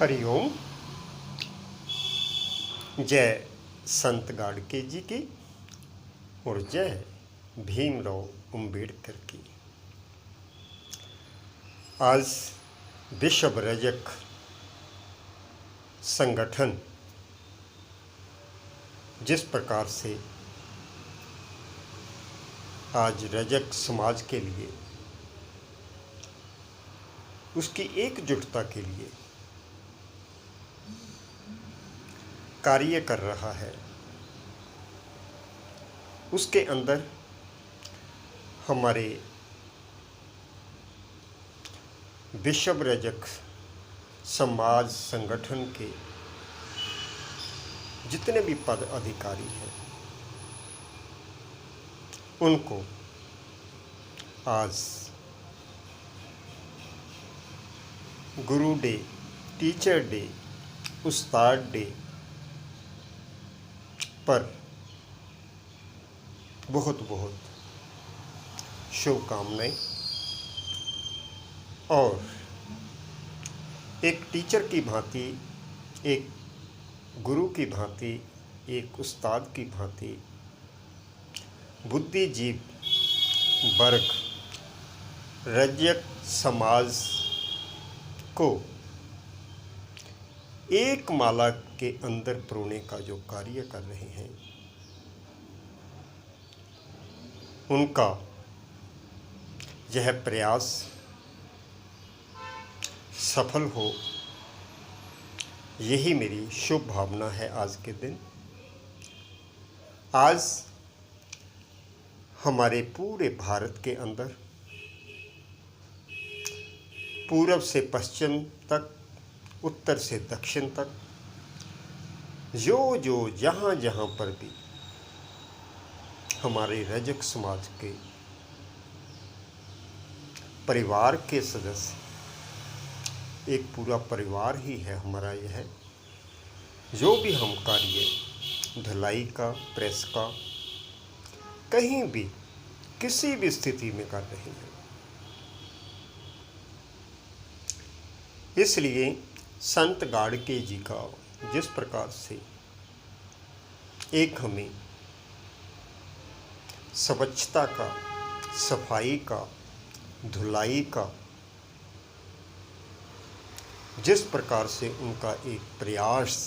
हरिओम। जय संत गाड़के जी की और जय भीमराव अम्बेडकर की। आज विश्व रजक संगठन जिस प्रकार से आज रजक समाज के लिए उसकी एकजुटता के लिए कार्य कर रहा है, उसके अंदर हमारे विश्व रजक समाज संगठन के जितने भी पद अधिकारी हैं उनको आज गुरु डे, टीचर डे, उस्ताद डे पर बहुत बहुत शुभकामनाएं। और एक टीचर की भांति, एक गुरु की भांति, एक उस्ताद की भांति बुद्धिजीव वर्ग रजक समाज को एक माला के अंदर पिरोने का जो कार्य कर रहे हैं, उनका यह प्रयास सफल हो, यही मेरी शुभ भावना है। आज के दिन, आज हमारे पूरे भारत के अंदर पूरब से पश्चिम तक, उत्तर से दक्षिण तक, जो जहाँ जहाँ पर भी हमारे रजक समाज के परिवार के सदस्य, एक पूरा परिवार ही है हमारा यह, जो भी हम कार्य धुलाई का, प्रेस का, कहीं भी किसी भी स्थिति में कर रहे हैं, इसलिए संत गाड़के जी का जिस प्रकार से एक हमें स्वच्छता का, सफाई का, धुलाई का, जिस प्रकार से उनका एक प्रयास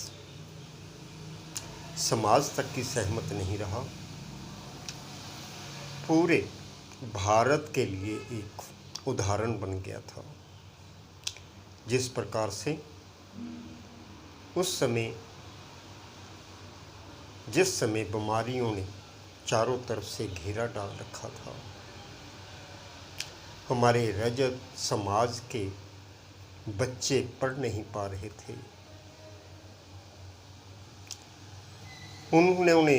समाज तक की सहमत नहीं रहा, पूरे भारत के लिए एक उदाहरण बन गया था। जिस प्रकार से उस समय, जिस समय बीमारियों ने चारों तरफ से घेरा डाल रखा था, हमारे रजक समाज के बच्चे पढ़ नहीं पा रहे थे, उन्होंने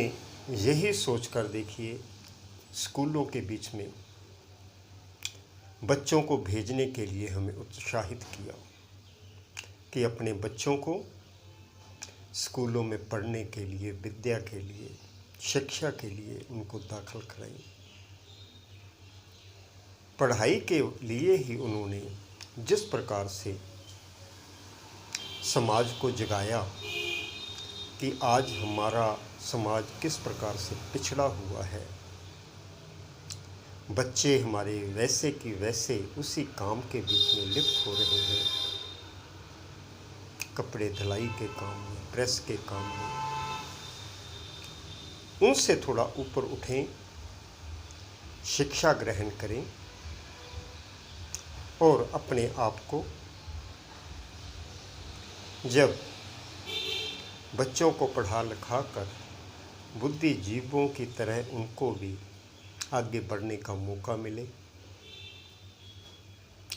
यही सोचकर, देखिए, स्कूलों के बीच में बच्चों को भेजने के लिए हमें उत्साहित किया कि अपने बच्चों को स्कूलों में पढ़ने के लिए, विद्या के लिए, शिक्षा के लिए उनको दाखिल कराएं। पढ़ाई के लिए ही उन्होंने जिस प्रकार से समाज को जगाया कि आज हमारा समाज किस प्रकार से पिछड़ा हुआ है, बच्चे हमारे वैसे की वैसे उसी काम के बीच में लिप्त हो रहे हैं, कपड़े धुलाई के काम में, प्रेस के काम में। उनसे थोड़ा ऊपर उठें, शिक्षा ग्रहण करें और अपने आप को, जब बच्चों को पढ़ा लिखा कर बुद्धिजीवों की तरह उनको भी आगे बढ़ने का मौका मिले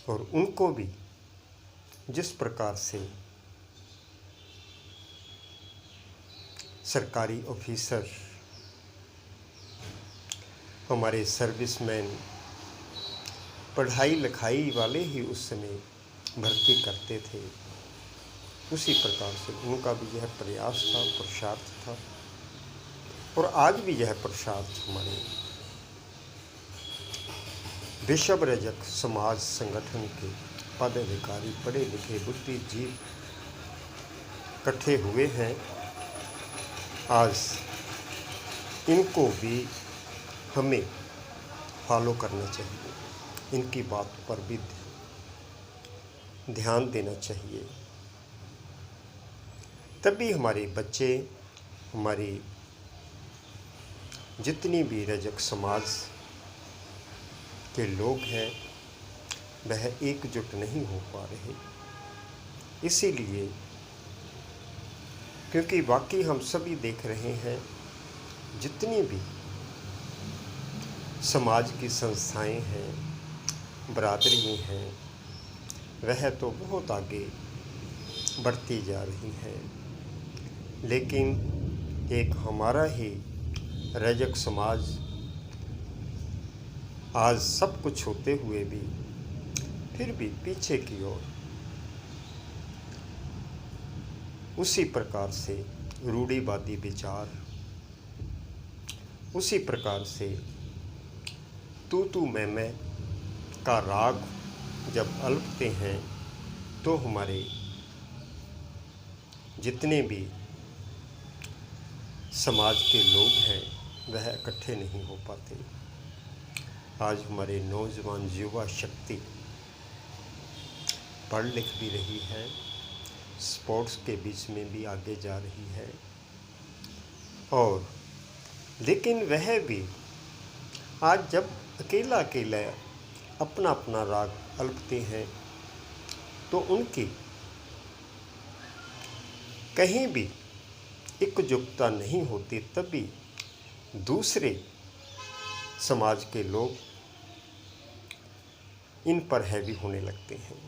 और उनको भी जिस प्रकार से सरकारी ऑफिसर, हमारे सर्विसमैन, पढ़ाई लिखाई वाले ही उस समय भर्ती करते थे, उसी प्रकार से उनका भी यह प्रयास था, पुरुषार्थ था। और आज भी यह पुरुषार्थ हमारे विश्व रजक समाज संगठन के पदाधिकारी, पढ़े लिखे बुद्धिजीव इकट्ठे हुए हैं, आज इनको भी हमें फॉलो करना चाहिए, इनकी बात पर भी ध्यान देना चाहिए। तभी हमारे बच्चे, हमारी जितनी भी रजक समाज के लोग हैं वह एकजुट नहीं हो पा रहे। इसीलिए क्योंकि बाकी हम सभी देख रहे हैं, जितनी भी समाज की संस्थाएं हैं, बरादरी हैं, वह तो बहुत आगे बढ़ती जा रही हैं, लेकिन एक हमारा ही रजक समाज आज सब कुछ होते हुए भी फिर भी पीछे की ओर उसी प्रकार से रूढ़िवादी विचार, उसी प्रकार से तू मैं का राग जब अलपते हैं तो हमारे जितने भी समाज के लोग हैं वह इकट्ठे नहीं हो पाते। आज हमारे नौजवान युवा शक्ति पढ़ लिख भी रही है, स्पोर्ट्स के बीच में भी आगे जा रही है, और लेकिन वह भी आज जब अकेला अपना अपना राग अलपते हैं तो उनकी कहीं भी एकजुटता नहीं होती, तभी दूसरे समाज के लोग इन पर हैवी होने लगते हैं,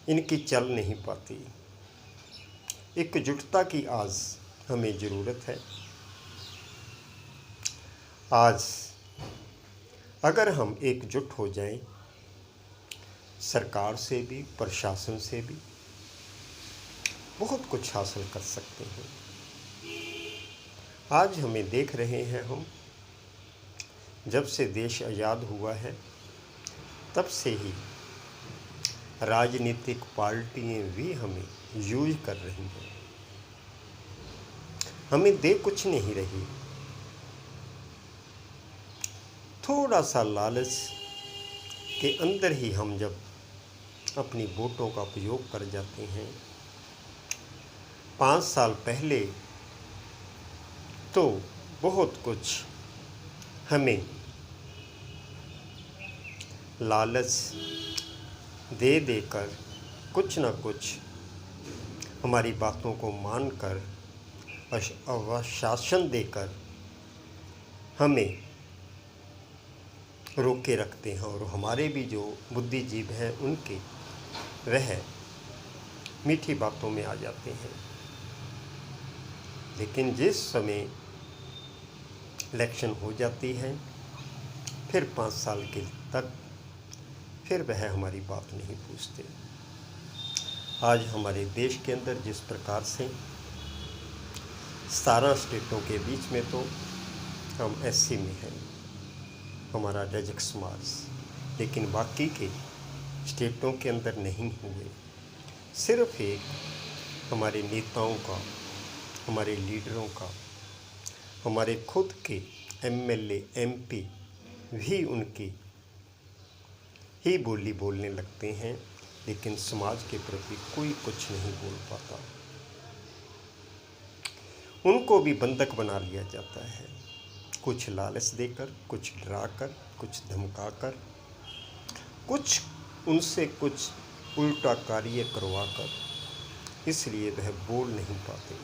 इनकी चल नहीं पाती। एकजुटता की आज हमें ज़रूरत है। आज अगर हम एकजुट हो जाएं, सरकार से भी, प्रशासन से भी बहुत कुछ हासिल कर सकते हैं। आज हमें देख रहे हैं, हम जब से देश आज़ाद हुआ है तब से ही राजनीतिक पार्टियां भी हमें यूज कर रही हैं, हमें दे कुछ नहीं रही। थोड़ा सा लालच के अंदर ही हम जब अपनी वोटों का उपयोग कर जाते हैं। 5 साल पहले तो बहुत कुछ हमें लालच दे देकर कुछ न कुछ हमारी बातों को मानकर आश्वासन देकर हमें रोक के रखते हैं, और हमारे भी जो बुद्धिजीव हैं उनके वह मीठी बातों में आ जाते हैं। लेकिन जिस समय इलेक्शन हो जाती है फिर 5 साल के तक फिर वह हमारी बात नहीं पूछते। आज हमारे देश के अंदर जिस प्रकार से 17 स्टेटों के बीच में तो हम एससी में हैं, हमारा रजक समाज, लेकिन बाकी के स्टेटों के अंदर नहीं हुए। सिर्फ एक हमारे नेताओं का, हमारे लीडरों का, हमारे खुद के एमएलए एमपी भी उनकी ही बोली बोलने लगते हैं, लेकिन समाज के प्रति कोई कुछ नहीं बोल पाता। उनको भी बंधक बना लिया जाता है, कुछ लालच देकर, कुछ डराकर, कुछ धमकाकर, कुछ उनसे कुछ उल्टा कार्य करवाकर, इसलिए वह बोल नहीं पाते।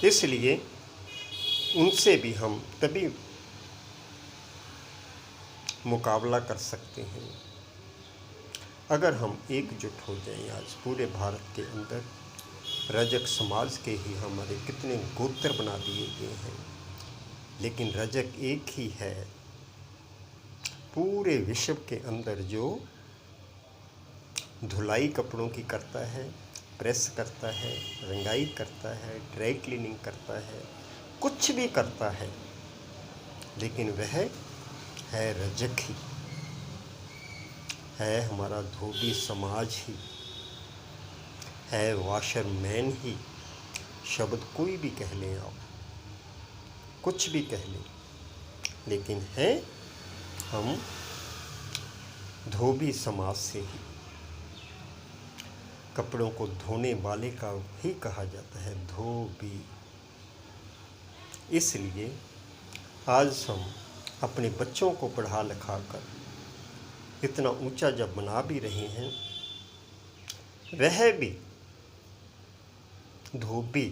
इसलिए उनसे भी हम तभी मुकाबला कर सकते हैं अगर हम एकजुट हो जाएं। आज पूरे भारत के अंदर रजक समाज के ही हमारे कितने गोत्र बना दिए गए हैं, लेकिन रजक एक ही है पूरे विश्व के अंदर जो धुलाई कपड़ों की करता है, प्रेस करता है, रंगाई करता है, ड्राई क्लीनिंग करता है, कुछ भी करता है, लेकिन वह है रजक ही। है हमारा धोबी समाज ही, है वाशरमैन ही। शब्द कोई भी कह लें आप, कुछ भी कह लें, लेकिन हैं हम धोबी समाज से ही। कपड़ों को धोने वाले का ही कहा जाता है धोबी। इसलिए आज हम अपने बच्चों को पढ़ा लिखा कर इतना ऊंचा जब बना भी रहे हैं, वह भी धोबी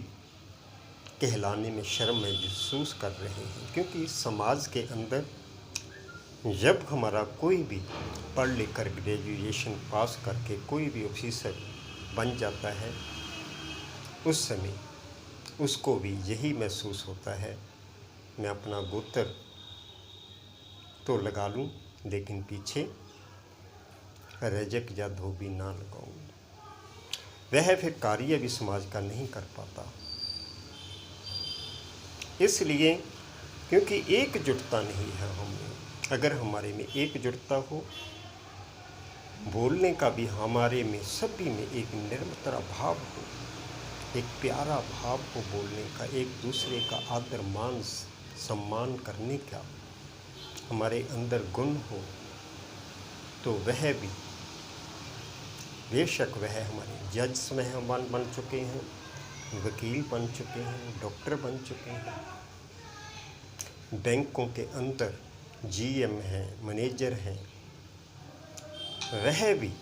कहलाने में शर्म महसूस कर रहे हैं। क्योंकि इस समाज के अंदर जब हमारा कोई भी पढ़ लिख कर ग्रेजुएशन पास करके कोई भी ऑफिसर बन जाता है, उस समय उसको भी यही महसूस होता है, मैं अपना गोत्र तो लगा लूं, लेकिन पीछे रजक या धोबी ना लगाऊं। वह फिर कार्य भी समाज का नहीं कर पाता। इसलिए क्योंकि एकजुटता नहीं है हमें। अगर हमारे में एकजुटता हो, बोलने का भी हमारे में सभी में एक निर्ममता भाव हो, एक प्यारा भाव हो बोलने का, एक दूसरे का आदर मान सम्मान करने का हमारे अंदर गुण हो, तो वह भी बेशक वह हमारे जज में हम बन चुके हैं, वकील बन चुके हैं, डॉक्टर बन चुके हैं, बैंकों के अंदर जीएम हैं, मैनेजर हैं, वह भी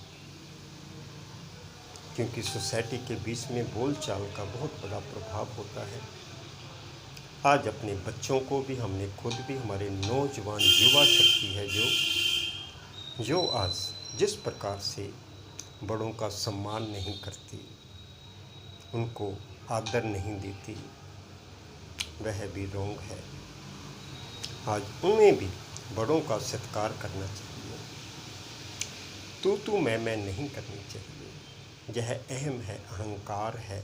क्योंकि सोसाइटी के बीच में बोलचाल का बहुत बड़ा प्रभाव होता है। आज अपने बच्चों को भी हमने खुद भी, हमारे नौजवान युवा शक्ति है जो आज जिस प्रकार से बड़ों का सम्मान नहीं करती, उनको आदर नहीं देती, वह भी रोंग है। आज उन्हें भी बड़ों का सत्कार करना चाहिए, तू मैं नहीं करनी चाहिए। यह अहम है, अहंकार है।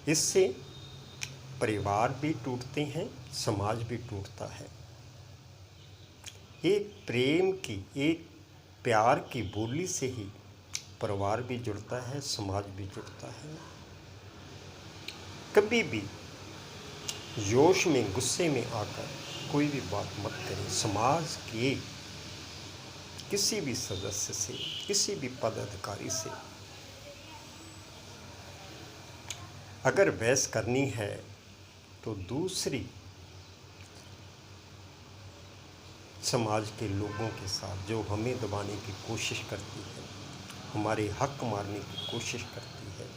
इससे परिवार भी टूटते हैं, समाज भी टूटता है। एक प्रेम की, एक प्यार की बोली से ही परिवार भी जुड़ता है, समाज भी जुड़ता है। कभी भी जोश में, गुस्से में आकर कोई भी बात मत करें। समाज के किसी भी सदस्य से, किसी भी पदाधिकारी से अगर बहस करनी है तो दूसरी समाज के लोगों के साथ जो हमें दबाने की कोशिश करती है, हमारे हक मारने की कोशिश करती है,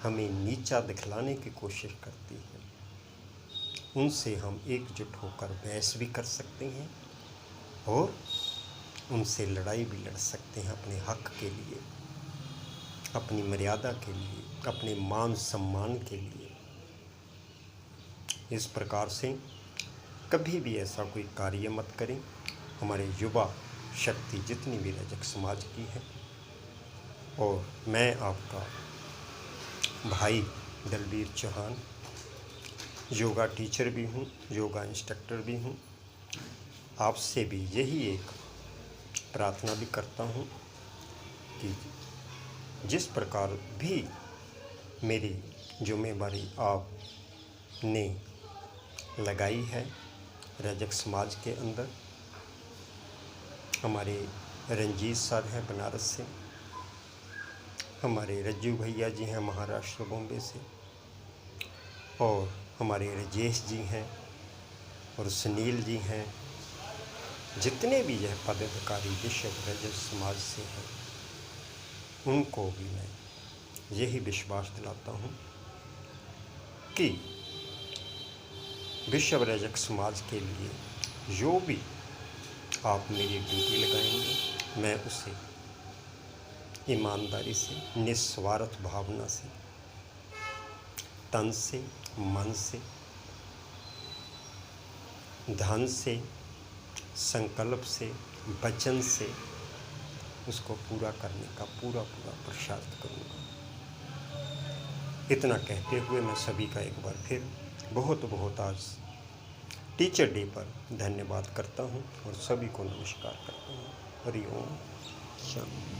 हमें नीचा दिखलाने की कोशिश करती है, उनसे हम एकजुट होकर बहस भी कर सकते हैं और उनसे लड़ाई भी लड़ सकते हैं अपने हक के लिए, अपनी मर्यादा के लिए, अपने मान सम्मान के लिए। इस प्रकार से कभी भी ऐसा कोई कार्य मत करें। हमारे युवा शक्ति जितनी भी रजक समाज की है, और मैं आपका भाई दलबीर चौहान योगा टीचर भी हूँ, योगा इंस्ट्रक्टर भी हूँ, आपसे भी यही एक प्रार्थना भी करता हूँ कि जिस प्रकार भी मेरी जिम्मेवारी आपने लगाई है रजक समाज के अंदर, हमारे रंजीत सर हैं बनारस से, हमारे रज्जू भैया जी हैं महाराष्ट्र बॉम्बे से, और हमारे राजेश जी हैं और सुनील जी हैं, जितने भी यह पदाधिकारी विश्व रजक समाज से हैं, उनको भी मैं यही विश्वास दिलाता हूँ कि विश्व रजक समाज के लिए जो भी आप मेरी ड्यूटी लगाएंगे, मैं उसे ईमानदारी से, निस्वार्थ भावना से, तन से, मन से, धन से, संकल्प से, वचन से उसको पूरा करने का पूरा पुरुषार्थ करूँगा। इतना कहते हुए मैं सभी का एक बार फिर बहुत आज टीचर डे पर धन्यवाद करता हूँ और सभी को नमस्कार करता हूँ। हरि ओम शांति।